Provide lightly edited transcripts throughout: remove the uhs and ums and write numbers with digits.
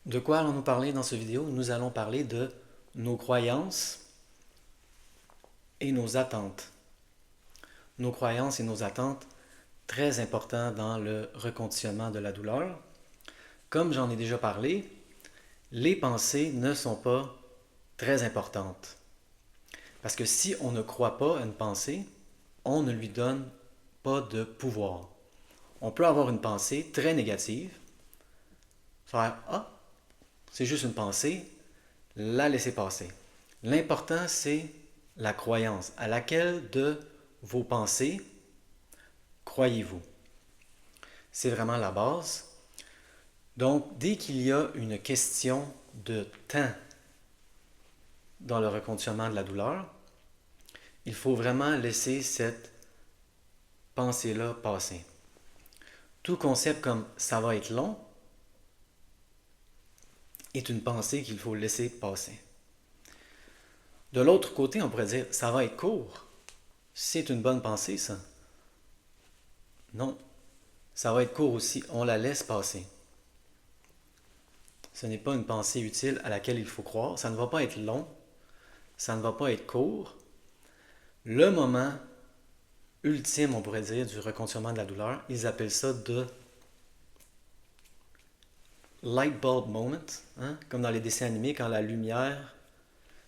De quoi allons-nous parler dans cette vidéo? Nous allons parler de nos croyances et nos attentes. Nos croyances et nos attentes, très importants dans le reconditionnement de la douleur. Comme j'en ai déjà parlé, les pensées ne sont pas très importantes. Parce que si on ne croit pas à une pensée, on ne lui donne pas de pouvoir. On peut avoir une pensée très négative, faire Ah, c'est juste une pensée, la laisser passer. L'important, c'est la croyance. À laquelle de vos pensées croyez-vous? C'est vraiment la base. Donc, dès qu'il y a une question de temps dans le reconditionnement de la douleur, il faut vraiment laisser cette pensée-là passer. Tout concept comme ça va être long est une pensée qu'il faut laisser passer. De l'autre côté, on pourrait dire ça va être court. C'est une bonne pensée, ça. Non, ça va être court aussi. On la laisse passer. Ce n'est pas une pensée utile à laquelle il faut croire. Ça ne va pas être long. Ça ne va pas être court. Le moment ultime, on pourrait dire, du reconditionnement de la douleur, ils appellent ça de light bulb moment, hein? Comme dans les dessins animés, quand la lumière,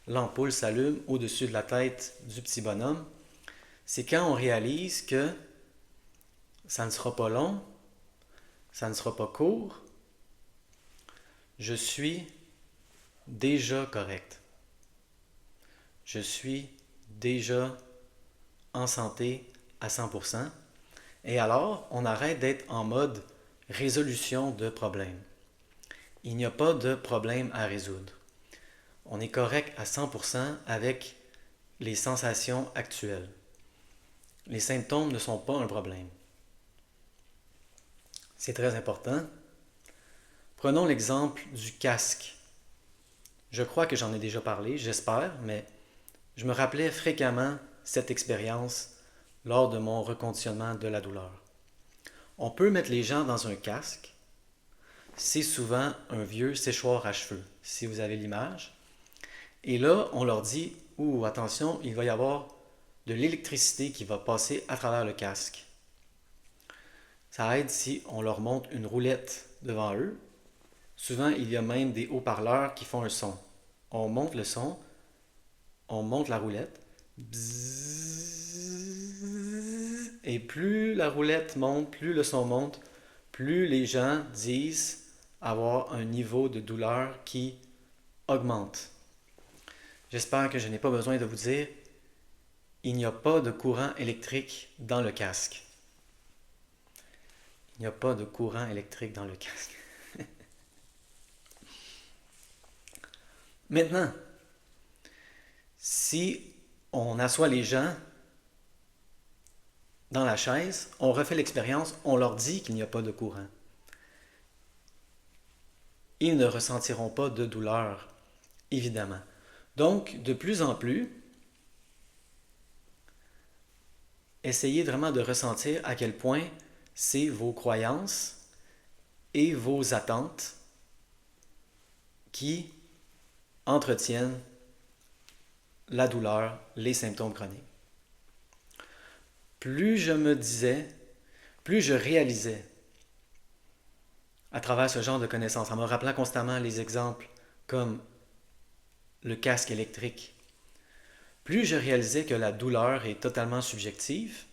l'ampoule s'allume au-dessus de la tête du petit bonhomme. C'est quand on réalise que ça ne sera pas long, ça ne sera pas court, je suis déjà correct. Je suis déjà en santé à 100%. Et alors, on arrête d'être en mode résolution de problèmes. Il n'y a pas de problème à résoudre. On est correct à 100% avec les sensations actuelles. Les symptômes ne sont pas un problème. C'est très important. Prenons l'exemple du casque. Je crois que j'en ai déjà parlé, j'espère, mais je me rappelais fréquemment cette expérience lors de mon reconditionnement de la douleur. On peut mettre les gens dans un casque. C'est souvent un vieux séchoir à cheveux, si vous avez l'image. Et là, on leur dit, ouh, attention, il va y avoir de l'électricité qui va passer à travers le casque. Ça aide si on leur montre une roulette devant eux. Souvent, il y a même des haut-parleurs qui font un son. On monte le son, on monte la roulette. Et plus la roulette monte, plus le son monte, plus les gens disent avoir un niveau de douleur qui augmente. J'espère que je n'ai pas besoin de vous dire, il n'y a pas de courant électrique dans le casque. Il n'y a pas de courant électrique dans le casque. Maintenant, si on assoit les gens dans la chaise, on refait l'expérience, on leur dit qu'il n'y a pas de courant. Ils ne ressentiront pas de douleur, évidemment. Donc, de plus en plus, essayez vraiment de ressentir à quel point c'est vos croyances et vos attentes qui entretiennent la douleur, les symptômes chroniques. Plus je me disais, plus je réalisais à travers ce genre de connaissances, en me rappelant constamment les exemples comme le casque électrique, plus je réalisais que la douleur est totalement subjective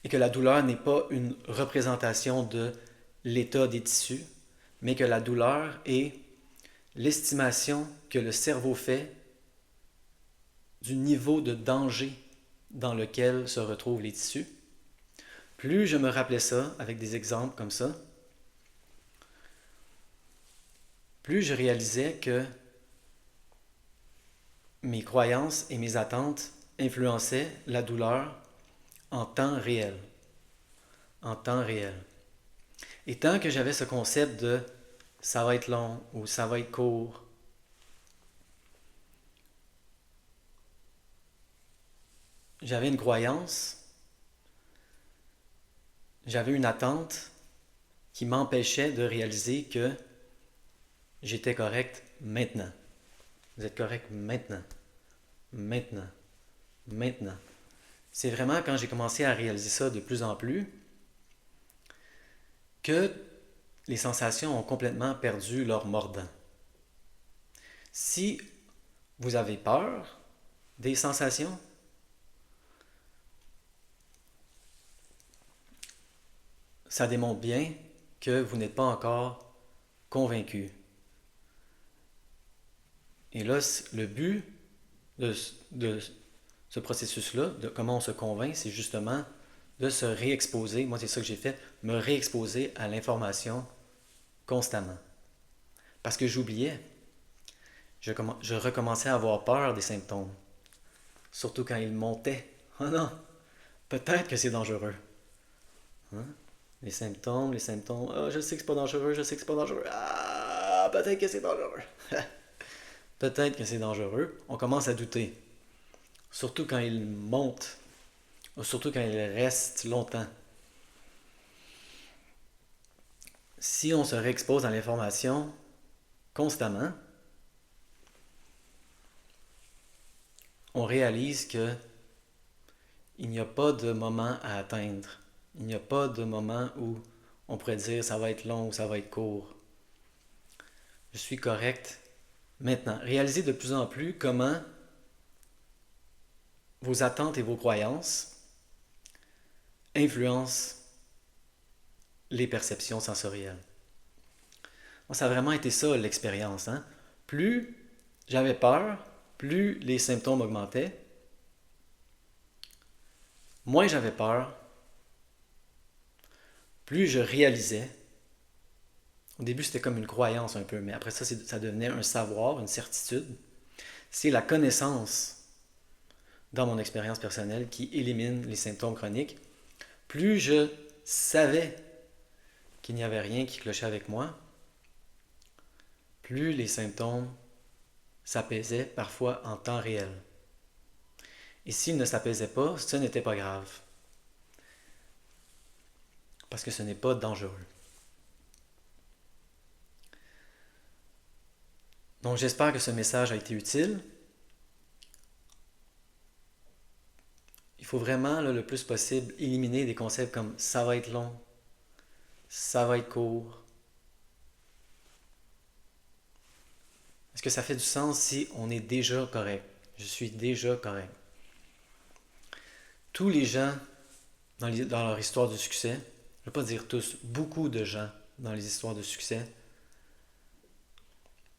et que la douleur n'est pas une représentation de l'état des tissus, mais que la douleur est l'estimation que le cerveau fait du niveau de danger dans lequel se retrouvent les tissus. Plus je me rappelais ça avec des exemples comme ça, plus je réalisais que mes croyances et mes attentes influençaient la douleur en temps réel. En temps réel. Et tant que j'avais ce concept de ça va être long ou ça va être court, j'avais une croyance, j'avais une attente qui m'empêchait de réaliser que J'étais correct maintenant. Vous êtes correct maintenant. Maintenant. Maintenant. C'est vraiment quand j'ai commencé à réaliser ça de plus en plus que les sensations ont complètement perdu leur mordant. Si vous avez peur des sensations, ça démontre bien que vous n'êtes pas encore convaincu. Et là, le but de ce processus-là, de comment on se convainc, c'est justement de se réexposer. Moi, c'est ça que j'ai fait, me réexposer à l'information constamment. Parce que j'oubliais. Je recommençais à avoir peur des symptômes. Surtout quand ils montaient. Oh non, peut-être que c'est dangereux. Hein? Les symptômes. Ah, je sais que c'est pas dangereux, je sais que c'est pas dangereux. Ah, peut-être que c'est dangereux. Peut-être que c'est dangereux. On commence à douter. Surtout quand ils montent. Surtout quand ils restent longtemps. Si on se réexpose à l'information constamment, on réalise que il n'y a pas de moment à atteindre. Il n'y a pas de moment où on pourrait dire ça va être long ou ça va être court. Je suis correct maintenant. Réalisez de plus en plus comment vos attentes et vos croyances influencent les perceptions sensorielles. Moi, ça a vraiment été ça l'expérience. Hein? Plus j'avais peur, plus les symptômes augmentaient, moins j'avais peur, plus je réalisais. Au début, c'était comme une croyance un peu, mais après ça, ça devenait un savoir, une certitude. C'est la connaissance, dans mon expérience personnelle, qui élimine les symptômes chroniques. Plus je savais qu'il n'y avait rien qui clochait avec moi, plus les symptômes s'apaisaient, parfois en temps réel. Et s'ils ne s'apaisaient pas, ce n'était pas grave. Parce que ce n'est pas dangereux. Donc j'espère que ce message a été utile. Il faut vraiment, là, le plus possible, éliminer des concepts comme ça va être long, ça va être court. Est-ce que ça fait du sens si on est déjà correct? Je suis déjà correct. Tous les gens dans leur histoire de succès, je ne vais pas dire tous, beaucoup de gens dans les histoires de succès,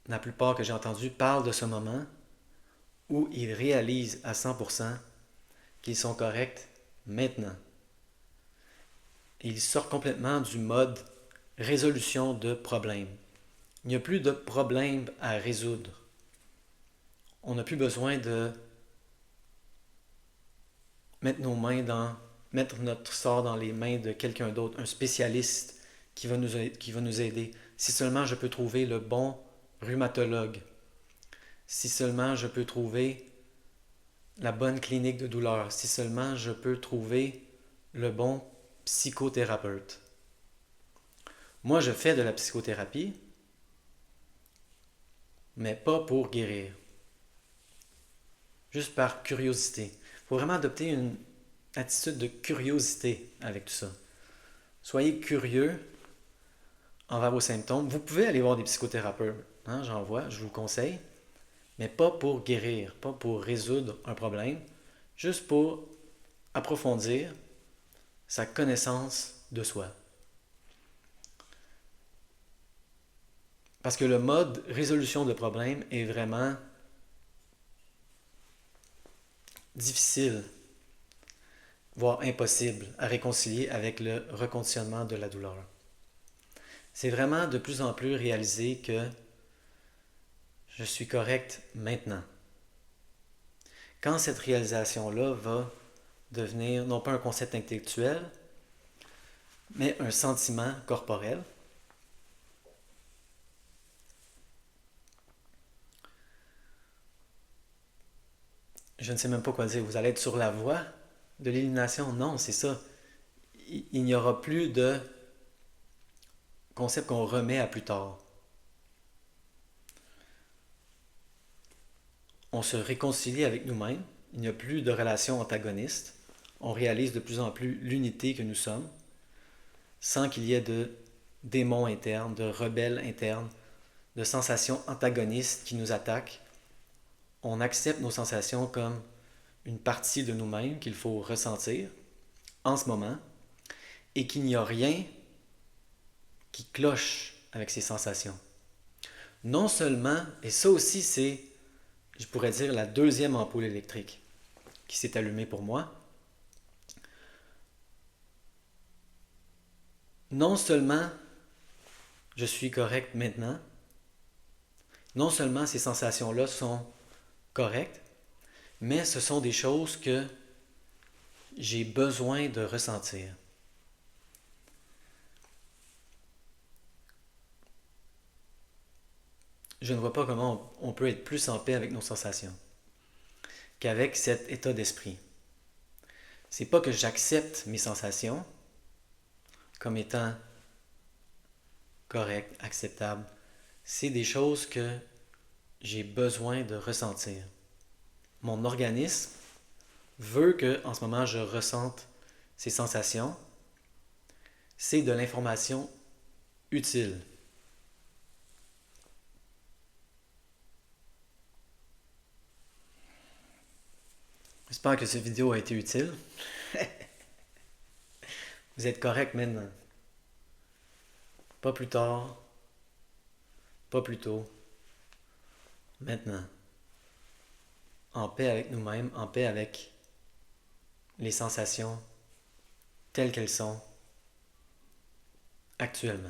la plupart que j'ai entendu parlent de ce moment où ils réalisent à 100% qu'ils sont corrects maintenant. Et ils sortent complètement du mode résolution de problèmes. Il n'y a plus de problèmes à résoudre. On n'a plus besoin de mettre notre sort dans les mains de quelqu'un d'autre, un spécialiste qui va nous aider. Si seulement je peux trouver le bon rhumatologue, si seulement je peux trouver la bonne clinique de douleur, si seulement je peux trouver le bon psychothérapeute. Moi, je fais de la psychothérapie, mais pas pour guérir. Juste par curiosité. Il faut vraiment adopter une attitude de curiosité avec tout ça. Soyez curieux envers vos symptômes. Vous pouvez aller voir des psychothérapeutes, hein, j'en vois, je vous le conseille, mais pas pour guérir, pas pour résoudre un problème, juste pour approfondir sa connaissance de soi. Parce que le mode résolution de problème est vraiment difficile, voire impossible à réconcilier avec le reconditionnement de la douleur. C'est vraiment de plus en plus réaliser que je suis correct maintenant. Quand cette réalisation-là va devenir non pas un concept intellectuel, mais un sentiment corporel, je ne sais même pas quoi dire. Vous allez être sur la voie de l'élimination? Non, c'est ça. Il n'y aura plus de concept qu'on remet à plus tard. on se réconcilie avec nous-mêmes, il n'y a plus de relation antagoniste, on réalise de plus en plus l'unité que nous sommes, sans qu'il y ait de démons internes, de rebelles internes, de sensations antagonistes qui nous attaquent. On accepte nos sensations comme une partie de nous-mêmes qu'il faut ressentir en ce moment et qu'il n'y a rien qui cloche avec ces sensations. Non seulement, et ça aussi c'est, je pourrais dire, la deuxième ampoule électrique qui s'est allumée pour moi, non seulement je suis correct maintenant, non seulement ces sensations-là sont correctes, mais ce sont des choses que j'ai besoin de ressentir. Je ne vois pas comment on peut être plus en paix avec nos sensations qu'avec cet état d'esprit. C'est pas que j'accepte mes sensations comme étant correctes, acceptables. C'est des choses que j'ai besoin de ressentir. Mon organisme veut que, en ce moment, je ressente ces sensations. C'est de l'information utile. J'espère que cette vidéo a été utile. Vous êtes correct maintenant. Pas plus tard, pas plus tôt. Maintenant. En paix avec nous-mêmes, en paix avec les sensations telles qu'elles sont actuellement.